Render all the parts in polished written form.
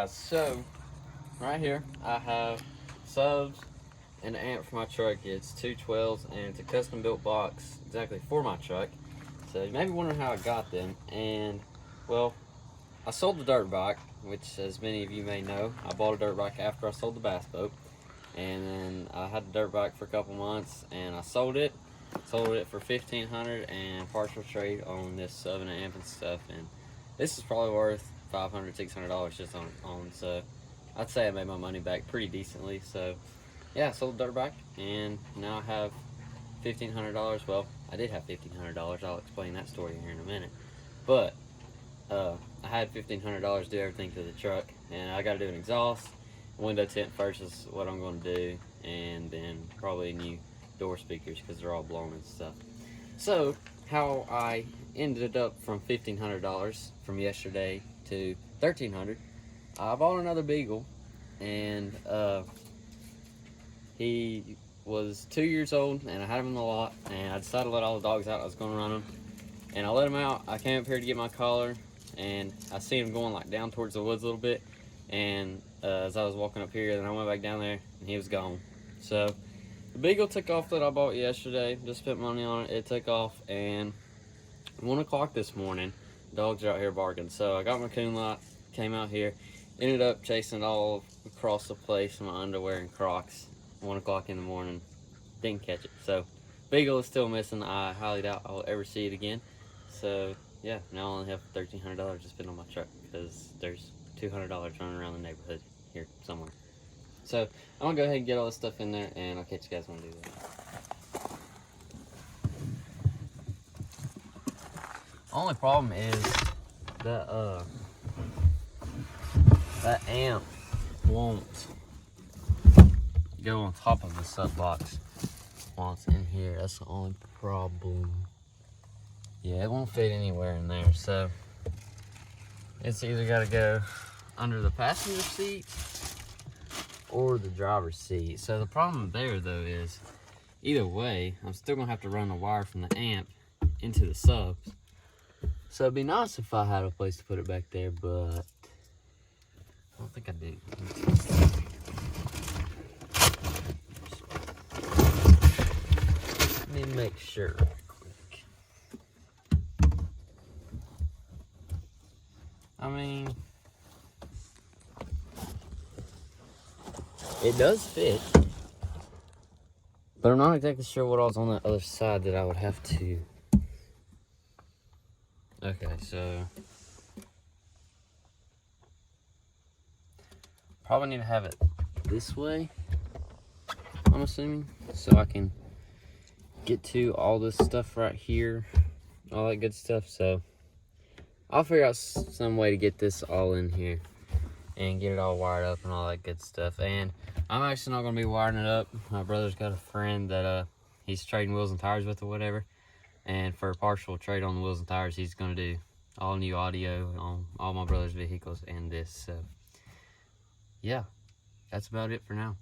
guys, so right here I have subs and an amp for my truck. It's two 12s and it's a custom built box exactly for my truck. So you may be wondering how I got them, and well, I sold the dirt bike, which as many of you may know, I bought a dirt bike after I sold the bass boat, and then I had the dirt bike for a couple months and I sold it for $1,500 and partial trade on this sub and amp and stuff, and this is probably worth $500, $600 just on so I'd say I made my money back pretty decently. So yeah, I sold the dirt bike and now I have $1,500. Well, I did have $1,500. I'll explain that story here in a minute. But I had $1,500 to do everything to the truck, and I got to do an exhaust, window tint first is what I'm going to do, and then probably new door speakers because they're all blown and stuff. So how I ended up from $1,500 from yesterday to $1,300, I bought another beagle, and he was 2 years old, and I had him in the lot, and I decided to let all the dogs out. I was going to run them, and I let him out. I came up here to get my collar, and I seen him going like down towards the woods a little bit, and as I was walking up here, then I went back down there, and he was gone. So the beagle took off that I bought yesterday, just spent money on it. It took off, and 1 o'clock this morning, dogs are out here barking. So I got my coon light, came out here, ended up chasing it all across the place in my underwear and Crocs. 1 o'clock in the morning, didn't catch it. So beagle is still missing. I highly doubt I'll ever see it again. So yeah, now I only have $1,300 to spend on my truck because there's $200 running around the neighborhood here somewhere. So I'm gonna go ahead and get all this stuff in there, and I'll catch you guys when I do that. Only problem is that that amp won't go on top of the sub box while it's in here. That's the only problem. Yeah, it won't fit anywhere in there, so it's either got to go under the passenger seat or the driver's seat. So the problem there though is either way I'm still gonna have to run the wire from the amp into the subs. So it'd be nice if I had a place to put it back there, but I don't think I do. Let me make sure real quick. I mean, it does fit, but I'm not exactly sure what all's on that other side that I would have to. Okay, so probably need to have it this way, I'm assuming, so I can get to all this stuff right here, all that good stuff. So I'll figure out some way to get this all in here and get it all wired up and all that good stuff. And I'm actually not going to be wiring it up. My brother's got a friend that he's trading wheels and tires with or whatever, and for a partial trade on the wheels and tires, he's going to do all new audio on all my brother's vehicles and this. So yeah, that's about it for now.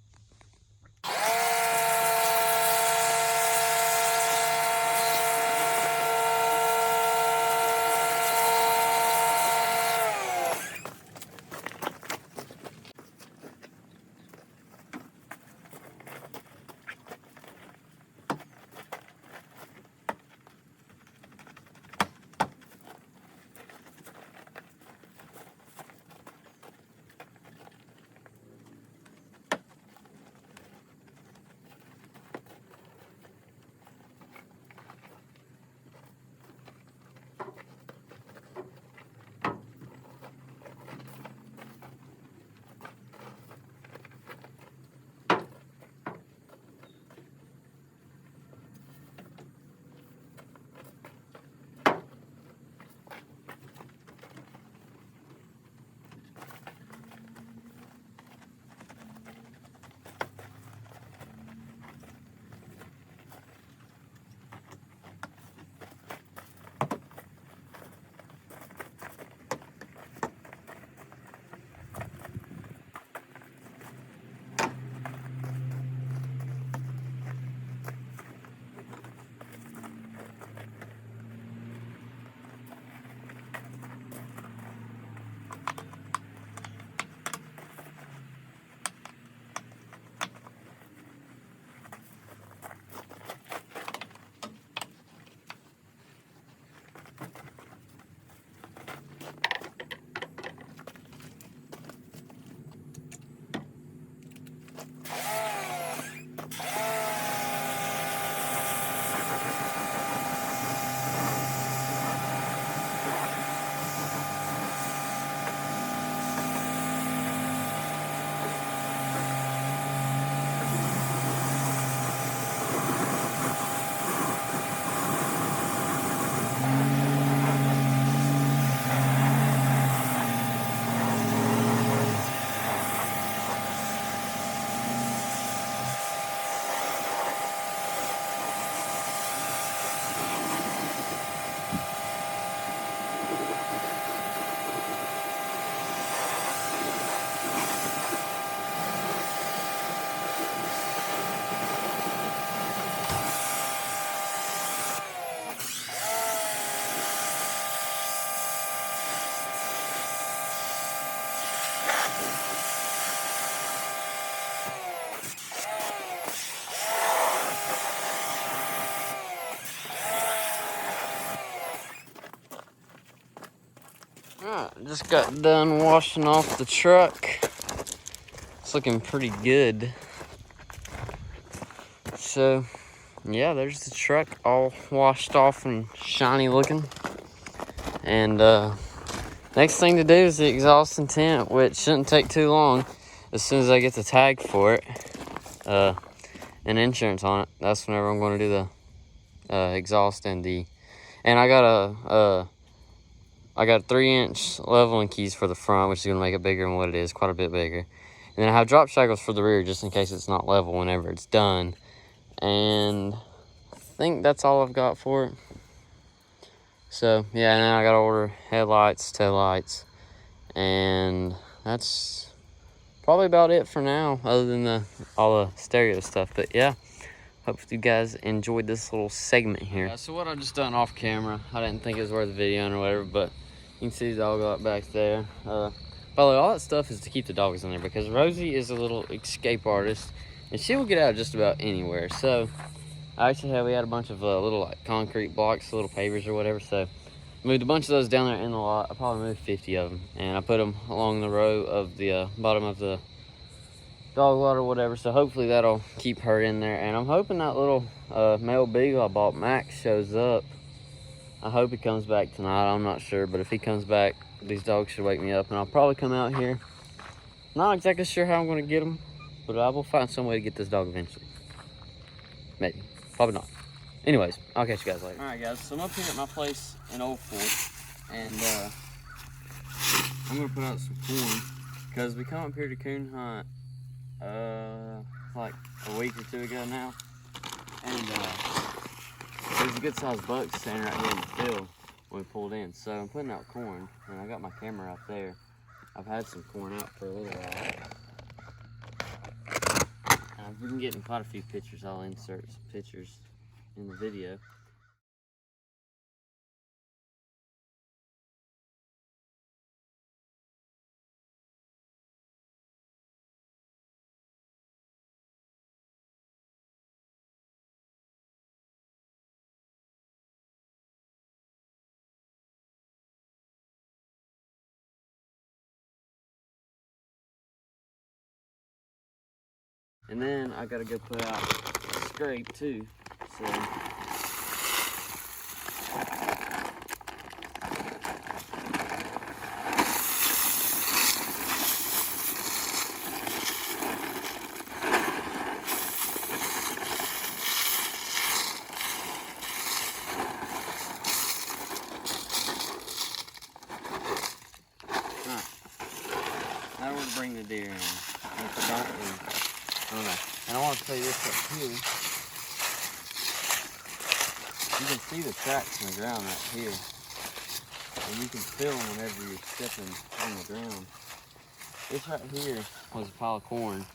just got done washing off the truck. It's looking pretty good. So, yeah, there's the truck all washed off and shiny looking. And next thing to do is the exhaust and tent, which shouldn't take too long. As soon as I get the tag for it, and insurance on it, that's whenever I'm going to do the exhaust and I got a 3-inch leveling keys for the front, which is going to make it bigger than what it is, quite a bit bigger. And then I have drop shackles for the rear, just in case it's not level whenever it's done. And I think that's all I've got for it. So yeah, and then I got to order headlights, taillights, and that's probably about it for now, other than all the stereo stuff. But yeah, hope you guys enjoyed this little segment here. Yeah, so what I just done off camera, I didn't think it was worth the video or whatever, but you can see the dog out back there. By the way, all that stuff is to keep the dogs in there, because Rosie is a little escape artist, and she will get out just about anywhere. So we had a bunch of little like concrete blocks, little pavers or whatever. So moved a bunch of those down there in the lot. I probably moved 50 of them, and I put them along the row of the bottom of the dog lot or whatever. So hopefully that'll keep her in there. And I'm hoping that little male beagle I bought, Max, shows up. I hope he comes back tonight. I'm not sure, but if he comes back, these dogs should wake me up, and I'll probably come out here. Not exactly sure how I'm going to get them, but I will find some way to get this dog eventually. Maybe. Probably not. Anyways, I'll catch you guys later. Alright guys, so I'm up here at my place in Old Fort, and I'm going to put out some corn, because we come up here to coon hunt like a week or two ago now, and there's a good sized buck standing right here in the field when we pulled in. So I'm putting out corn, and I got my camera out there. I've had some corn out for a little while. I've been getting quite a few pictures. I'll insert some pictures in the video. And then I gotta go put out a scrape too. So now we're to bring the deer in. And I want to tell you this up here. You can see the tracks in the ground right here. And you can feel them whenever you're stepping on the ground. This right here was a pile of corn.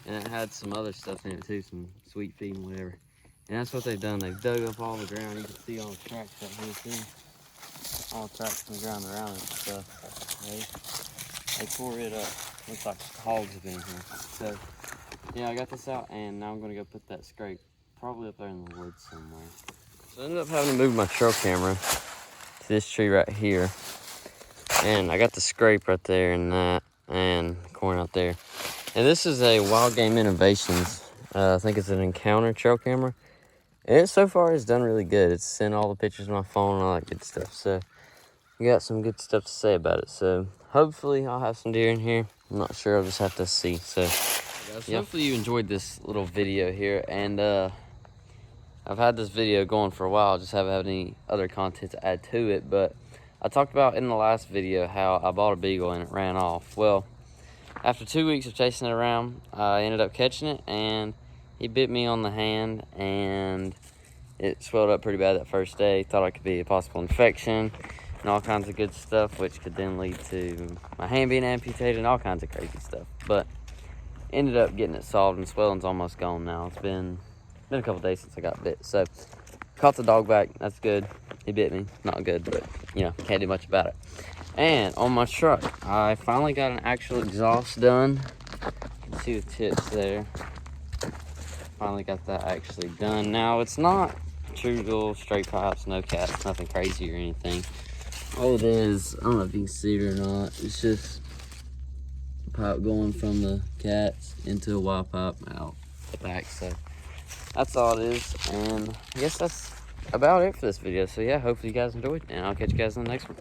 And it had some other stuff in it too, some sweet feed and whatever. And that's what they've done. They've dug up all the ground. You can see all the tracks right here too. All the tracks in the ground around it and stuff. They tore it up. Looks like hogs have been here. So yeah, I got this out, and now I'm gonna go put that scrape probably up there in the woods somewhere. So I ended up having to move my trail camera to this tree right here, and I got the scrape right there and that, and the corn out there. And this is a Wild Game Innovations. I think it's an Encounter trail camera. And it so far has done really good. It's sent all the pictures to my phone and all that good stuff. So you got some good stuff to say about it. So hopefully I'll have some deer in here. I'm not sure. I'll just have to see. So yeah. Hopefully you enjoyed this little video here. And I've had this video going for a while. Just haven't had any other content to add to it. But I talked about in the last video how I bought a beagle and it ran off. Well, after 2 weeks of chasing it around, I ended up catching it, and he bit me on the hand, and it swelled up pretty bad that first day. Thought it could be a possible infection and all kinds of good stuff, which could then lead to my hand being amputated and all kinds of crazy stuff. But ended up getting it solved, and swelling's almost gone now. It's been a couple days since I got bit. So caught the dog back. That's good. He bit me. Not good, but you know, can't do much about it. And on my truck, I finally got an actual exhaust done. You can see the tips there. Finally got that actually done. Now, it's not true dual straight pipes, no cats, nothing crazy or anything. All it is, I don't know if you can see it or not, it's just a pipe going from the cats into a Y pipe out back. So that's all it is, and I guess that's about it for this video. So yeah, hopefully you guys enjoyed, and I'll catch you guys in the next one.